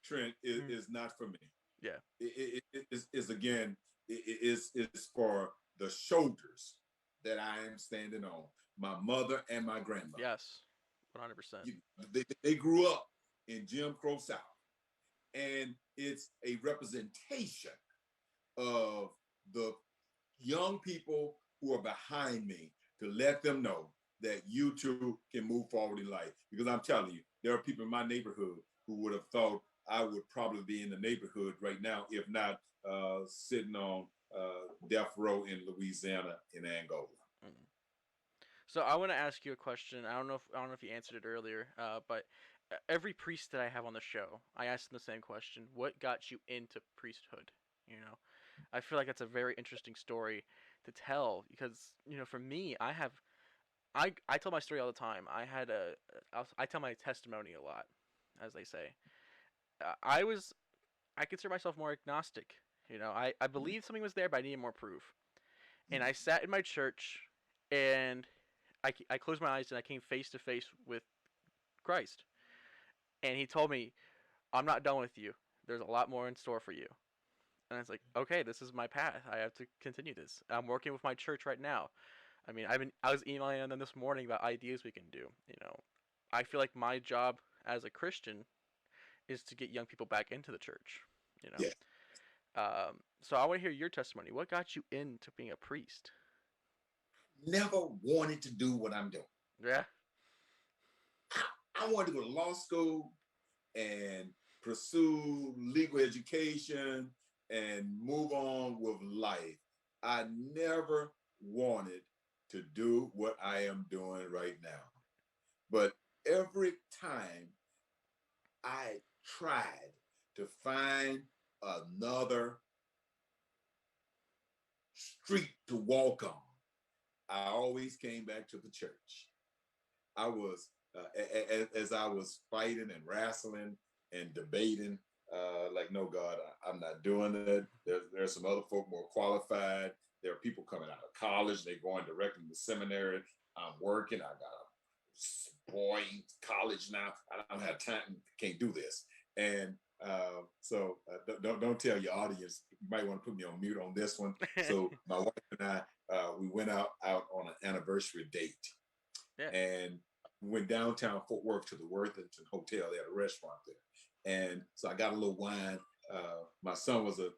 Trent Mm. is not for me. Yeah. It is again, it is for the shoulders that I am standing on. My mother and my grandmother. Yes. 100%. They grew up in Jim Crow South, and it's a representation of the young people who are behind me to let them know that you too can move forward in life. Because I'm telling you, there are people in my neighborhood who would have thought I would probably be in the neighborhood right now, if not sitting on death row in Louisiana in Angola. Mm. So I want to ask you a question. I don't know if you answered it earlier, but every priest that I have on the show, I ask them the same question: what got you into priesthood? You know, I feel like that's a very interesting story to tell because for me, I tell my story all the time. I tell my testimony a lot, as they say. I was I consider myself more agnostic. I Mhm. believed something was there, but I needed more proof. And Mhm. I sat in my church, and I closed my eyes and I came face to face with Christ. And he told me, I'm not done with you. There's a lot more in store for you. And I was like, okay, this is my path. I have to continue this. I'm working with my church right now. I mean, I was emailing them this morning about ideas we can do. I feel like my job as a Christian is to get young people back into the church. You know, Yeah. so I want to hear your testimony. What got you into being a priest? Never wanted to do what I'm doing. Yeah, I wanted to go to law school and pursue legal education and move on with life. I never wanted to do what I am doing right now. But every time I tried to find another street to walk on, I always came back to the church. I was as I was fighting and wrestling and debating, like, no, God, I'm not doing it. There's some other folk more qualified. There are people coming out of college. They're going directly to seminary. I'm working. I got a boy in college now. I don't have time. Can't do this. And don't tell your audience. You might want to put me on mute on this one. So my wife and I, we went out on an anniversary date, yeah. and went downtown Fort Worth to the Worthington Hotel. They had a restaurant there. And so I got a little wine. My son was a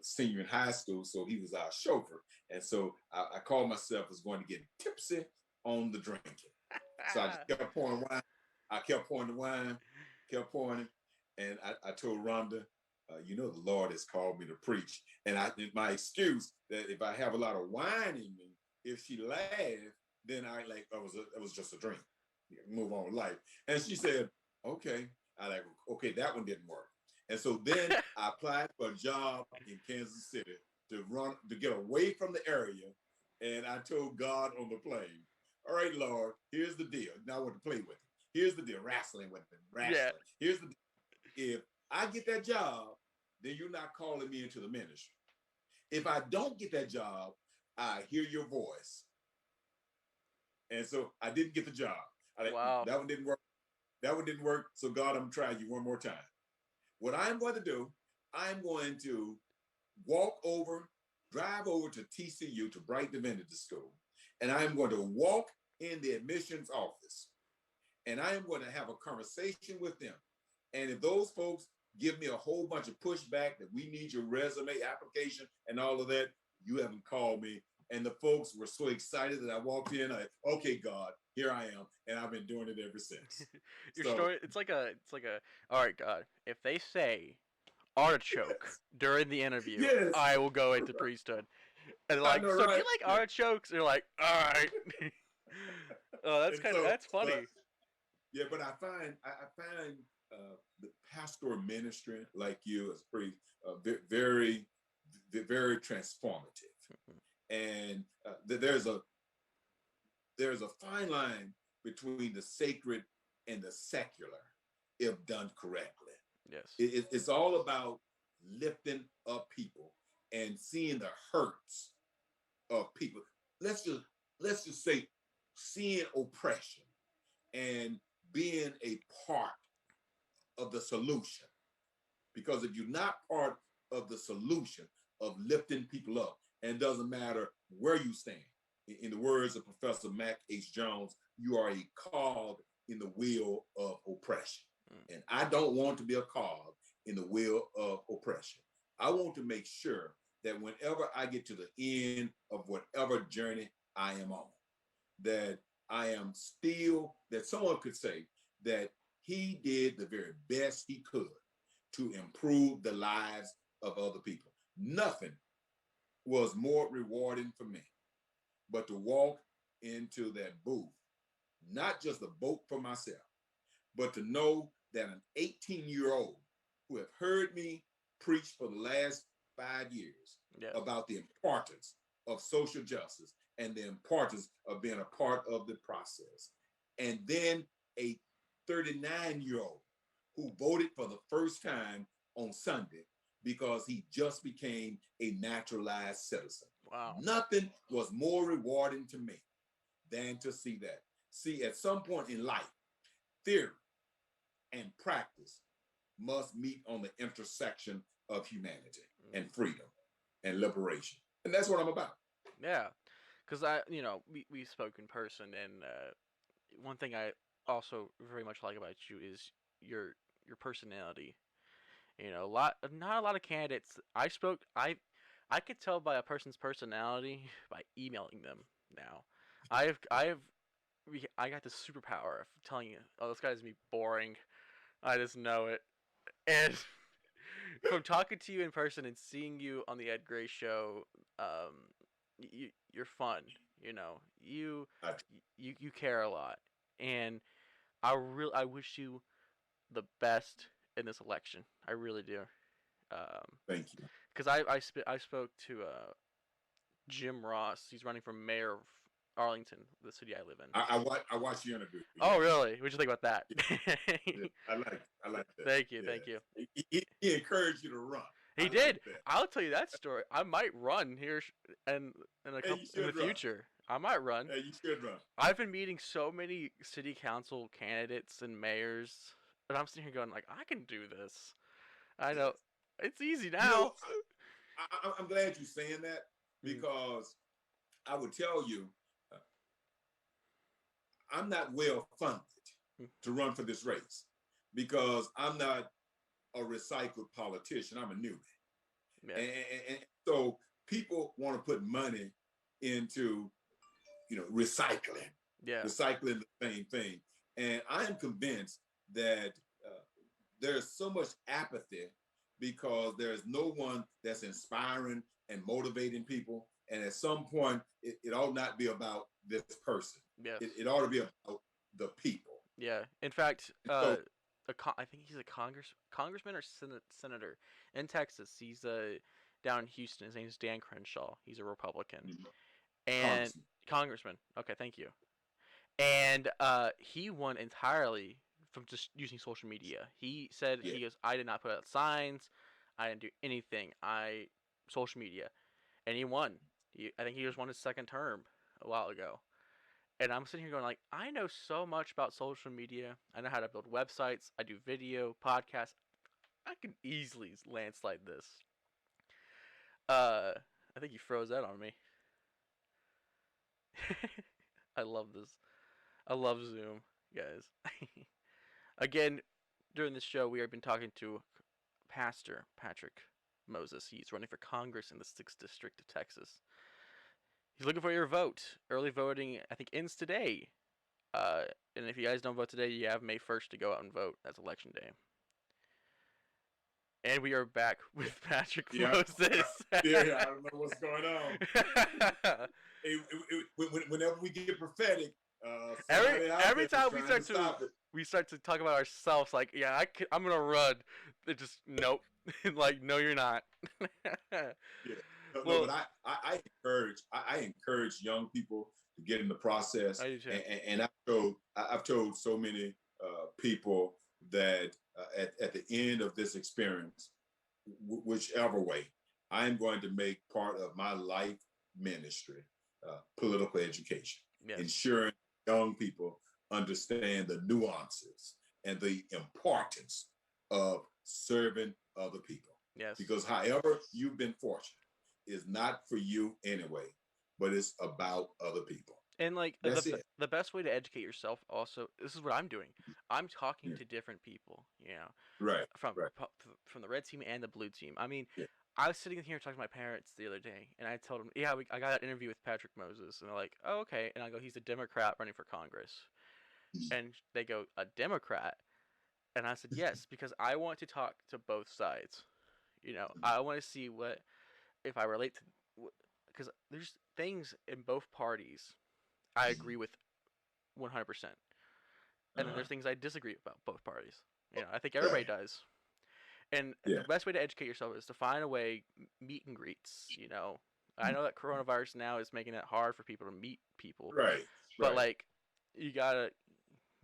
senior in high school, so he was our chauffeur. And so I called myself as going to get tipsy on the drinking. So I just kept pouring wine. I kept pouring the wine, kept pouring it. And I told Rhonda, the Lord has called me to preach. And my excuse that if I have a lot of wine in me, if she laughed, then it was just a drink. Move on with life. And she said, okay. I like, okay, that one didn't work. And so then I applied for a job in Kansas City to get away from the area. And I told God on the plane, all right, Lord, here's the deal. Now I want to play with it. Here's the deal, wrestling with it, Yeah. wrestling. Here's the deal. If I get that job, then you're not calling me into the ministry. If I don't get that job, I hear your voice. And so I didn't get the job. Wow. That one didn't work. That one didn't work. So God, I'm trying you one more time. What I'm going to do, I'm going to drive over to TCU, to Bright Divinity School, and I'm going to walk in the admissions office, and I am going to have a conversation with them. And if those folks give me a whole bunch of pushback that we need your resume application and all of that, you haven't called me. And the folks were so excited that I walked in. Okay, God, here I am, and I've been doing it ever since. Your So story, it's like a all right, God, if they say artichoke yes, during the interview, yes, I will go into priesthood. And they're I like, know, so do you right? like Yeah, artichokes? And you're like, all right. Oh, and so, that's funny. yeah, but I find the pastoral ministry, like you, as a priest, very, very transformative. And there's a fine line between the sacred and the secular, if done correctly. Yes. It's all about lifting up people and seeing the hurts of people. Let's just let's just say seeing oppression and being a part of the solution. Because if you're not part of the solution of lifting people up, and it doesn't matter where you stand, in the words of Professor Mac H. Jones, you are a cog in the wheel of oppression. Mm. And I don't want to be a cog in the wheel of oppression. I want to make sure that whenever I get to the end of whatever journey I am on, that I am still, that someone could say that he did the very best he could to improve the lives of other people. Nothing was more rewarding for me but to walk into that booth, not just a vote for myself, but to know that an 18-year-old who have heard me preach for the last 5 years Yes. about the importance of social justice and the importance of being a part of the process. And then a 39-year-old who voted for the first time on Sunday because he just became a naturalized citizen. Wow. Nothing was more rewarding to me than to see that. See, at some point in life, theory and practice must meet on the intersection of humanity and freedom and liberation. And that's what I'm about. Yeah, because we spoke in person, and one thing I also very much like about you is your personality. Not a lot of candidates. I could tell by a person's personality by emailing them now. I got this superpower of telling you, oh, this guy's gonna be boring. I just know it. And from talking to you in person and seeing you on the Ed Gray show, you're fun. I You care a lot, and I wish you the best in this election. I really do. thank you. Because I spoke to Jim Ross. He's running for mayor of Arlington, the city I live in. I watched your interview. Oh, Yes. really? What'd you think about that? Yeah. I like that. Thank you, Yeah. thank you. He encouraged you to run. He I did. like that. I'll tell you that story. I might run here and Hey, you in the should run. future. I might run. Hey, you should run. I've been meeting so many city council candidates and mayors, and I'm sitting here going like, I can do this. I know it's easy You now. know, I'm glad you're saying that because I would tell you, I'm not well funded to run for this race because I'm not a recycled politician. I'm a newbie. Yeah. And so people want to put money into, recycling, Yeah. recycling the same thing. And I am convinced that there's so much apathy because there's no one that's inspiring and motivating people. And at some point, it ought not be about this person. Yes. It ought to be about the people. Yeah. In fact, So, I think he's a congressman or senator in Texas. He's down in Houston. His name's Dan Crenshaw. He's a Republican and Congressman. congressman. Okay, thank you. And he won entirely from just using social media. He said Yeah. he goes, I did not put out signs, I didn't do anything. I social media, and he won. I think he just won his second term a while ago. And I'm sitting here going like, I know so much about social media. I know how to build websites. I do video, podcasts. I can easily landslide this. I think you froze that on me. I love this. I love Zoom, guys. Again, during this show, we have been talking to Pastor Patrick Moses. He's running for Congress in the 6th District of Texas. He's looking for your vote. Early voting, I think, ends today. And if you guys don't vote today, you have May 1st to go out and vote. That's election day. And we are back with Patrick Moses. Yeah, I don't know what's going on. Whenever we get prophetic, every time we start to talk about ourselves, like, yeah, I'm gonna run. It just nope, like, no, you're not. Yeah. But I encourage young people to get in the process. I do too. And I've told so many people that at the end of this experience, whichever way, I'm going to make part of my life ministry political education, Yes. ensuring young people understand the nuances and the importance of serving other people. Yes. Because however you've been fortunate is not for you anyway, but it's about other people. And like the best way to educate yourself also, this is what I'm doing. I'm talking to different people, Right. From the red team and the blue team. I mean, I was sitting here talking to my parents the other day, and I told them, yeah, I got an interview with Patrick Moses, and they're like, oh, okay. And I go, he's a Democrat running for Congress. And they go, a Democrat? And I said, yes, because I want to talk to both sides. I want to see if I relate to, because there's things in both parties I agree with 100%. And then there's things I disagree about both parties. I think everybody does. And the best way to educate yourself is to find a way, meet and greets, I know that coronavirus now is making it hard for people to meet people, Right, but right. like you gotta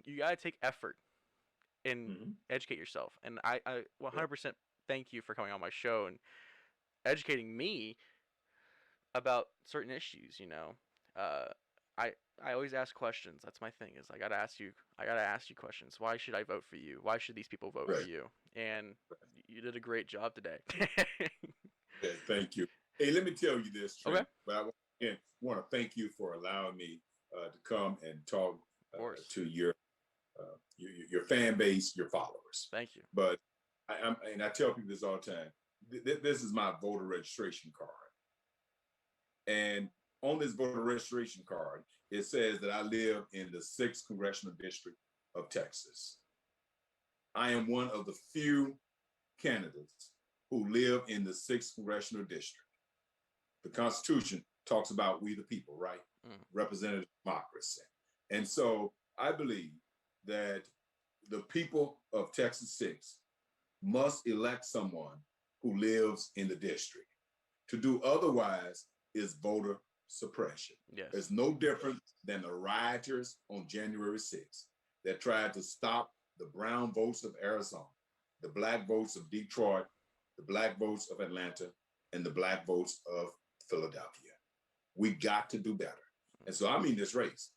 you gotta take effort and Hmm. educate yourself. And I 100% thank you for coming on my show and educating me about certain issues. Uh, I I always ask questions. That's my thing. Is I gotta ask you questions. Why should I vote for you? Why should these people vote for Right. you? And you did a great job today. Yeah, thank you. Hey, let me tell you this, Okay, Trent. of But again want to thank you for allowing me to come and talk course. to your fan base, your followers. Thank you. But I tell people this all the time. This is my voter registration card, and on this voter registration card, it says that I live in the 6th Congressional District of Texas. I am one of the few candidates who live in the 6th Congressional District. The Constitution talks about we the people, right? Mm. Representative democracy. And so I believe that the people of Texas 6 must elect someone who lives in the district. To do otherwise is voter suppression. Yes. It's no different than the rioters on January 6th that tried to stop the brown votes of Arizona, the black votes of Detroit, the black votes of Atlanta, and the black votes of Philadelphia. We got to do better. And so I'm in this race,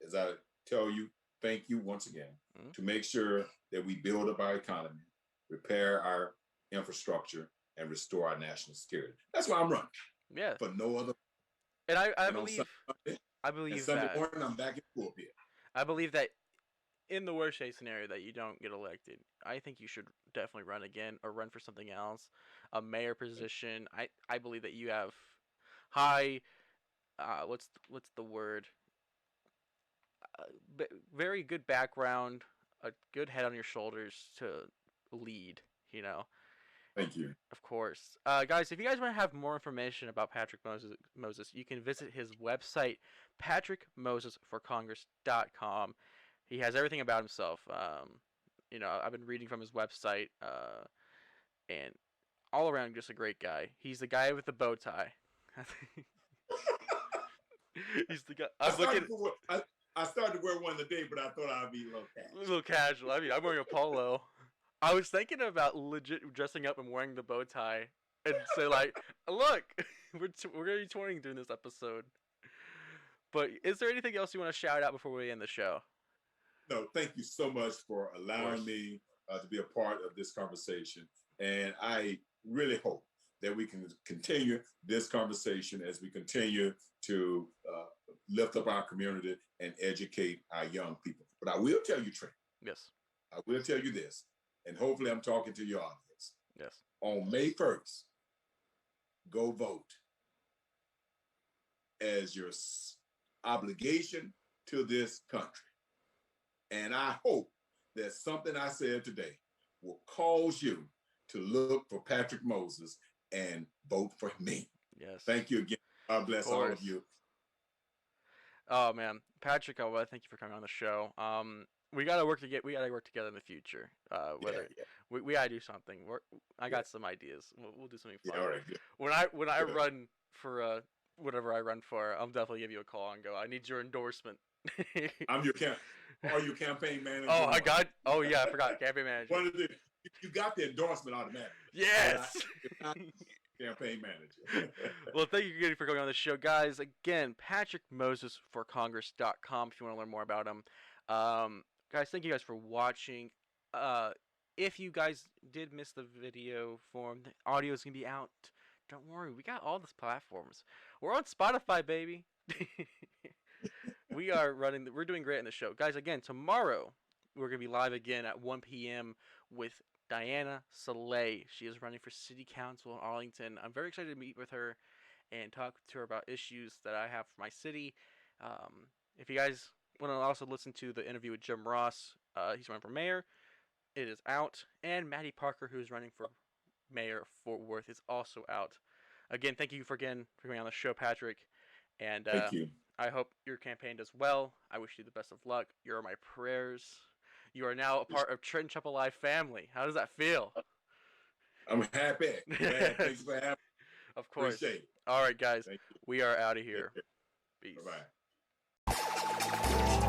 as I tell you, thank you once again, Mm. to make sure that we build up our economy, repair our infrastructure, and restore our national security. That's why I'm running Yeah. for no other. And And on I and believe Sunday that morning, I'm back in the pulpit. I believe that in the worst case scenario that you don't get elected, I think you should definitely run again or run for something else, a mayor position. I believe that you have high what's the word? Uh, Very good background, a good head on your shoulders to lead. You know, Thank you. of course. Guys, if you guys want to have more information about Patrick Moses, you can visit his website, patrickmosesforcongress.com. He has everything about himself. I've been reading from his website, and all around just a great guy. He's the guy with the bow tie. He's the guy. I I'm started looking to wear, I started to wear one today, but I thought I'd be a little a casual. little casual. I mean, I'm wearing a polo. I was thinking about legit dressing up and wearing the bow tie and say like, "Look, we're gonna be touring during this episode." But is there anything else you want to shout out before we end the show? No, thank you so much for Of allowing course. me to be a part of this conversation. And I really hope that we can continue this conversation as we continue to lift up our community and educate our young people. But I will tell you, Trent, Yes. I will tell you this, and hopefully I'm talking to your audience. Yes. On May 1st, go vote as your obligation to this country. And I hope that something I said today will cause you to look for Patrick Moses and vote for me. Yes. Thank you again. God Of bless all of course. you. Oh man, Patrick, I want to thank you for coming on the show. We gotta work together in the future. Yeah, Whether yeah, we gotta do something. I yeah. got some ideas. We'll do something Yeah, fun. all right, good. When I Good. run for whatever I run for, I'll definitely give you a call and go. I need your endorsement. I'm your are you campaign manager Oh, or I what? got. Oh yeah, I forgot. Campaign manager. One of the you got the endorsement automatically. But Yes. if not, campaign manager. Well, thank you again for coming on the show, guys. Again, Patrick Moses for Congress.com if you want to learn more about him. Guys, thank you guys for watching. If you guys did miss the video form, the audio is gonna be out. Don't worry, we got all these platforms. We're on Spotify, baby. We're doing great in the show, guys. Again, tomorrow we're gonna be live again at 1 p.m. with Diana Soleil. She is running for city council in Arlington. I'm very excited to meet with her and talk to her about issues that I have for my city. If you guys want to also listen to the interview with Jim Ross, he's running for mayor. It is out, and Maddie Parker, who's running for mayor of Fort Worth, is also out. Again, thank you for coming on the show, Patrick, and Thank you. I hope your campaign does well. I wish you the best of luck. You're my prayers. You are now a part of Trent Chapel Live family. How does that feel? I'm happy. Glad. Thanks Yes. for having me. Of course. Appreciate it. All right, guys. Thank you. We are out of Take here. care. Peace. Bye bye.